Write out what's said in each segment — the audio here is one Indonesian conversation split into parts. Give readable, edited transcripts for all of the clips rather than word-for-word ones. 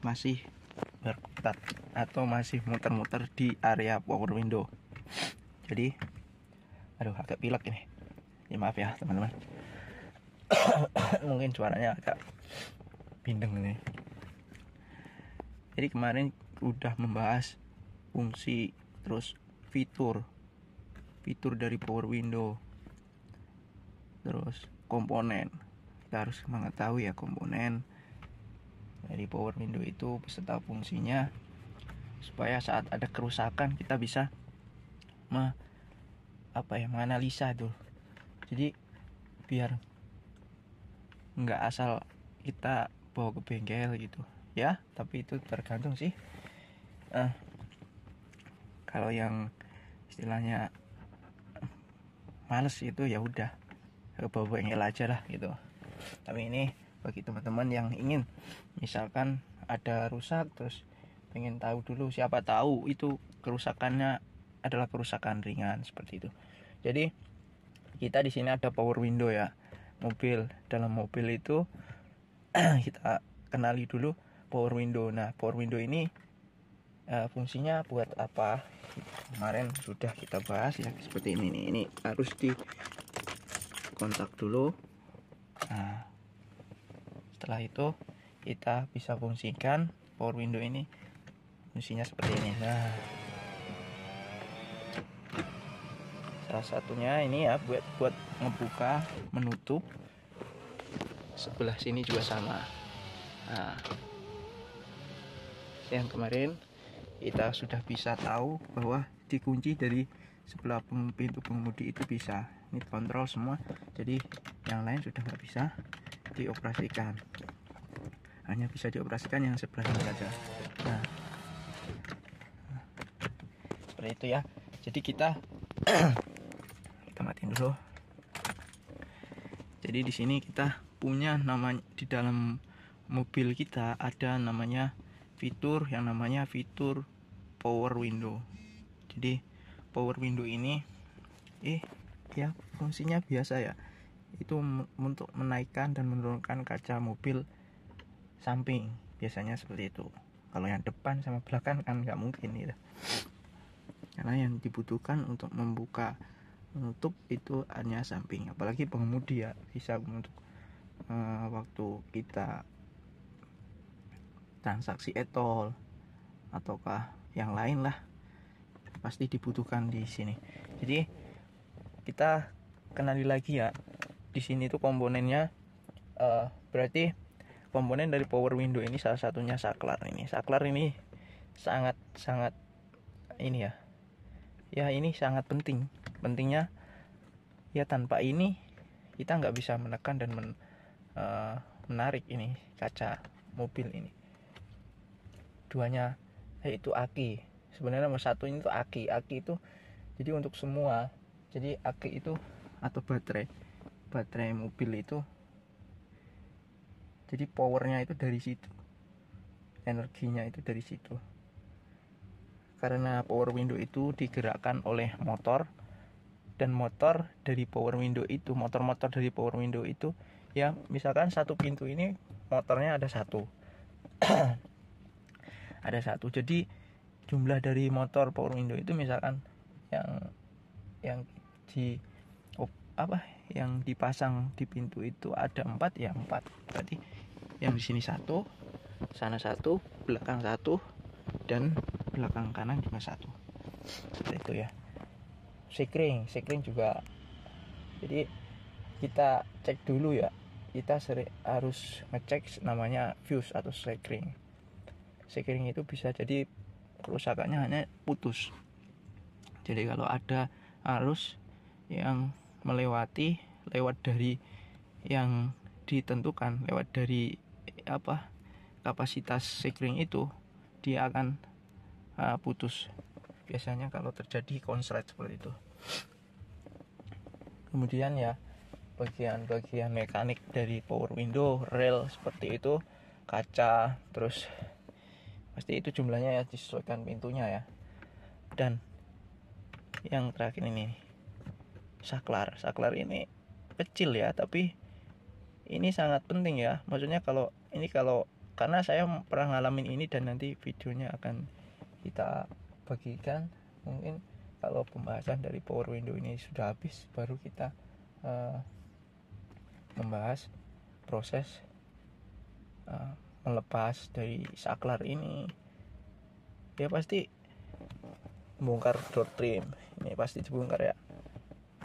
masih berkutat atau masih muter-muter di area power window. Jadi agak pilek ini ya, maaf ya teman-teman. Mungkin suaranya agak bindeng ini. Jadi kemarin udah membahas fungsi terus fitur dari power window, terus komponen. Kita harus mengetahui ya komponen dari power window itu beserta fungsinya, supaya saat ada kerusakan kita bisa menganalisa tuh. Jadi biar nggak asal kita bawa ke bengkel gitu ya, tapi itu tergantung sih. Kalau yang istilahnya males itu ya udah ke bawa bengkel aja lah gitu. Tapi ini bagi teman-teman yang ingin misalkan ada rusak terus pengen tahu dulu, siapa tahu itu kerusakannya adalah kerusakan ringan seperti itu. Jadi kita di sini ada power window ya, mobil. Dalam mobil itu kita kenali dulu power window. Nah, power window ini fungsinya buat apa? Kemarin sudah kita bahas ya, seperti ini nih. Ini harus di kontak dulu. Nah, setelah itu kita bisa fungsikan power window ini, fungsinya seperti ini. Nah, salah satunya ini ya buat ngebuka, menutup. Sebelah sini juga sama. Nah, yang kemarin kita sudah bisa tahu bahwa dikunci dari sebelah pintu pengemudi itu bisa. Ini kontrol semua, jadi yang lain sudah nggak bisa dioperasikan. Hanya bisa dioperasikan yang sebelah ini saja. Nah, seperti itu ya. Jadi kita matiin dulu. Jadi di sini kita punya namanya, di dalam mobil kita ada namanya fitur yang namanya fitur power window. Jadi power window ini ya fungsinya biasa ya, itu untuk menaikkan dan menurunkan kaca mobil samping, biasanya seperti itu. Kalau yang depan sama belakang kan nggak mungkin gitu, karena yang dibutuhkan untuk membuka menutup itu hanya samping. Apalagi pengemudi ya, bisa untuk waktu kita transaksi e-tol ataukah yang lain lah, pasti dibutuhkan di sini. Jadi kita kenali lagi ya, di sini tuh komponennya berarti komponen dari power window ini salah satunya saklar. Saklar ini sangat ini ya ini sangat pentingnya ya. Tanpa ini kita nggak bisa menekan dan menarik ini kaca mobil ini. Duanya yaitu aki. Sebenarnya nomor satu ini tuh aki itu jadi untuk semua. Jadi aki itu atau baterai mobil itu, jadi powernya itu dari situ, energinya itu dari situ. Karena power window itu digerakkan oleh motor, dan motor dari power window itu, motor-motor dari power window itu ya, misalkan satu pintu ini motornya ada satu ada satu. Jadi jumlah dari motor power window itu misalkan yang dipasang di pintu itu ada 4 ya 4. Berarti yang di sini 1, sana 1, belakang 1, dan belakang kanan juga 1. Seperti itu ya. Sekring juga. Jadi kita cek dulu ya. Kita harus ngecek namanya fuse atau sekring. Sekring itu bisa jadi kerusakannya hanya putus. Jadi kalau ada arus yang lewat dari yang ditentukan, lewat dari kapasitas sekring itu, dia akan putus. Biasanya kalau terjadi konslet seperti itu. Kemudian ya bagian-bagian mekanik dari power window, rel seperti itu, kaca, terus pasti itu jumlahnya ya disesuaikan pintunya ya. Dan yang terakhir ini saklar ini kecil ya, tapi ini sangat penting ya. Maksudnya kalau karena saya pernah ngalamin ini dan nanti videonya akan kita bagikan. Mungkin kalau pembahasan dari power window ini sudah habis, baru kita membahas proses melepas dari saklar ini. Ya pasti bongkar door trim, ini pasti dibongkar ya.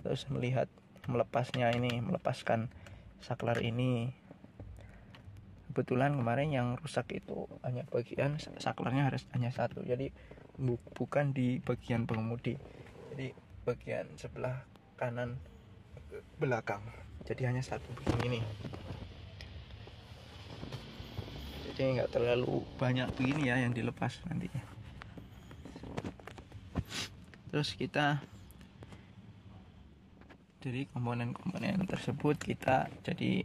Terus melihat melepasnya ini, melepaskan saklar ini. Kebetulan kemarin yang rusak itu hanya bagian saklarnya hanya satu, jadi bukan di bagian pengemudi, jadi bagian sebelah kanan belakang, jadi hanya satu begini nih. Jadi nggak terlalu banyak begini ya yang dilepas nantinya. Terus kita dari komponen-komponen tersebut kita jadi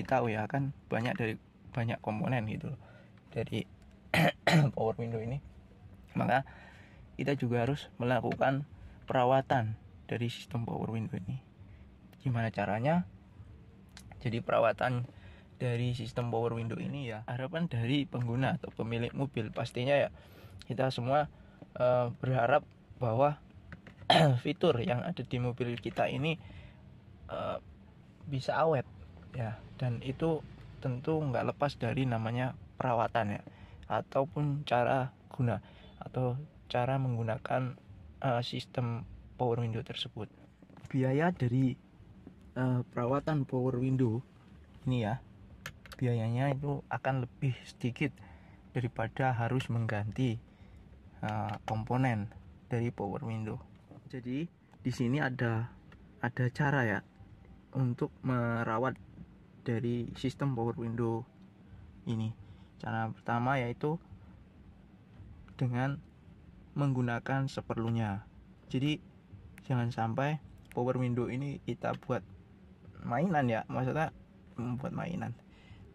tahu ya kan banyak komponen gitu dari power window ini. Maka kita juga harus melakukan perawatan dari sistem power window ini. Gimana caranya? Jadi perawatan dari sistem power window ini ya harapan dari pengguna atau pemilik mobil, pastinya ya kita semua berharap bahwa fitur yang ada di mobil kita ini bisa awet ya, dan itu tentu nggak lepas dari namanya perawatan ya, ataupun cara guna atau cara menggunakan sistem power window tersebut. Biaya dari perawatan power window ini ya, biayanya itu akan lebih sedikit daripada harus mengganti komponen dari power window. Jadi di sini ada cara ya untuk merawat dari sistem power window ini. Cara pertama yaitu dengan menggunakan seperlunya. Jadi jangan sampai power window ini kita buat mainan ya, maksudnya membuat mainan.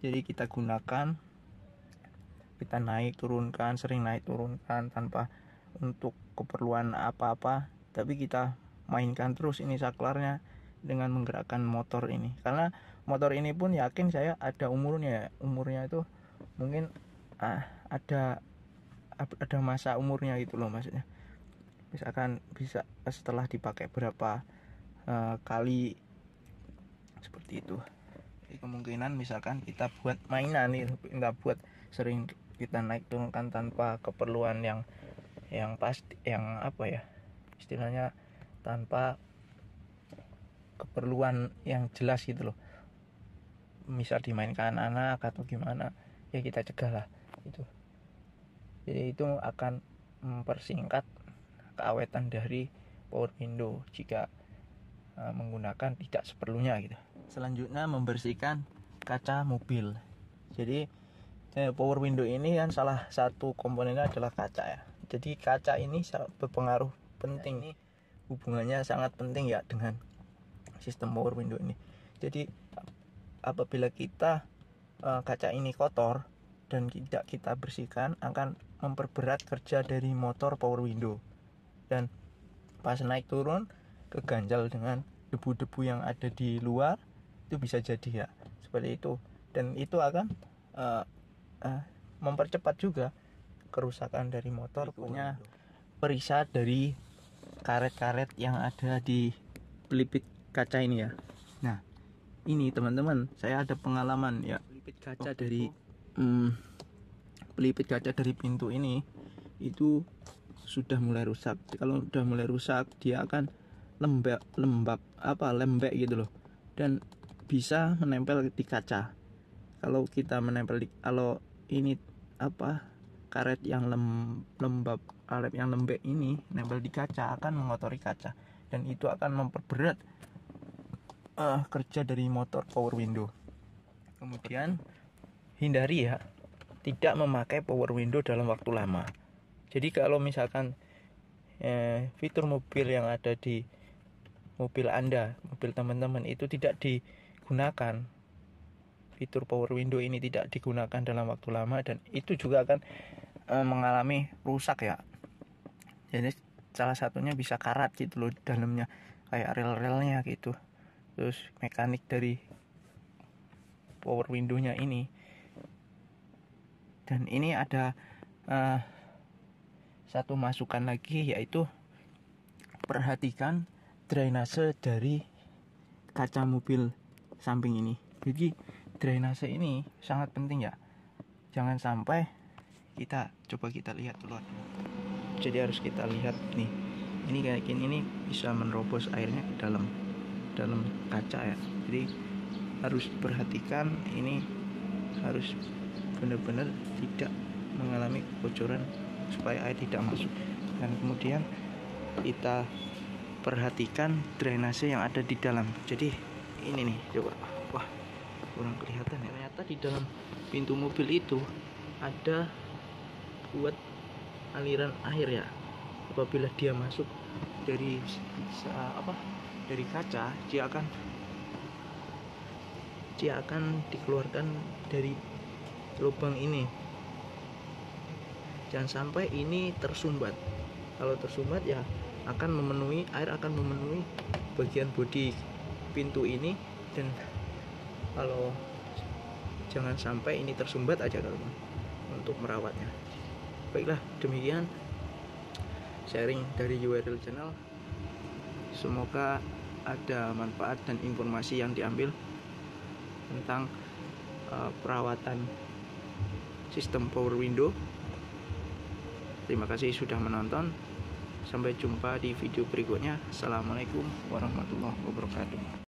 Jadi kita gunakan, kita naik turunkan, sering naik turunkan tanpa untuk keperluan apa-apa, tapi kita mainkan terus ini saklarnya dengan menggerakkan motor ini. Karena motor ini pun yakin saya ada umurnya itu mungkin ada masa umurnya gitu loh, maksudnya misalkan bisa setelah dipakai berapa kali seperti itu. Jadi kemungkinan misalkan kita buat mainan nih, kita buat sering kita naik turunkan tanpa keperluan yang pasti, yang apa ya istilahnya, tanpa keperluan yang jelas gitu loh, misal dimainkan anak atau gimana ya, kita cegah lah itu. Jadi itu akan mempersingkat keawetan dari power window jika menggunakan tidak seperlunya gitu. Selanjutnya membersihkan kaca mobil. Jadi power window ini kan salah satu komponennya adalah kaca ya. Jadi kaca ini berpengaruh penting, ini hubungannya sangat penting ya dengan sistem power window ini. Jadi apabila kita kaca ini kotor dan tidak kita bersihkan, akan memperberat kerja dari motor power window, dan pas naik turun keganjal dengan debu-debu yang ada di luar, itu bisa jadi ya seperti itu, dan itu akan mempercepat juga kerusakan dari motor. Punya perisai dari karet-karet yang ada di pelipit kaca ini ya. Nah ini teman-teman, saya ada pengalaman ya, pelipit kaca dari pintu ini itu sudah mulai rusak. Kalau sudah mulai rusak, dia akan lembek gitu loh, dan bisa menempel di kaca. Kalau kita menempel kalau ini karet yang lembek ini nempel di kaca, akan mengotori kaca, dan itu akan memperberat kerja dari motor power window. Kemudian hindari ya tidak memakai power window dalam waktu lama. Jadi kalau misalkan fitur mobil yang ada di mobil Anda, mobil teman-teman itu tidak digunakan, fitur power window ini tidak digunakan dalam waktu lama, dan itu juga akan mengalami rusak ya. Jadi salah satunya bisa karat gitu loh dalamnya, kayak rel-relnya gitu. Terus mekanik dari power window-nya ini Dan ini ada satu masukan lagi, yaitu perhatikan drainase dari kaca mobil samping ini. Jadi drainase ini sangat penting ya, jangan sampai kita lihat keluar. Jadi harus kita lihat nih, ini kayak gini, ini bisa menerobos airnya ke dalam kaca ya. Jadi harus perhatikan, ini harus benar-benar tidak mengalami kebocoran supaya air tidak masuk. Dan kemudian kita perhatikan drainase yang ada di dalam. Jadi ini nih, coba, wah kurang kelihatan ya, ternyata di dalam pintu mobil itu ada buat aliran air ya. Apabila dia masuk dari kaca, dia akan dikeluarkan dari lubang ini. Jangan sampai ini tersumbat. Kalau tersumbat ya air akan memenuhi bagian bodi pintu ini, dan kalau jangan sampai ini tersumbat aja teman-teman untuk merawatnya. Baiklah, demikian sharing dari URL channel. Semoga ada manfaat dan informasi yang diambil tentang perawatan sistem power window. Terima kasih sudah menonton. Sampai jumpa di video berikutnya. Assalamualaikum warahmatullahi wabarakatuh.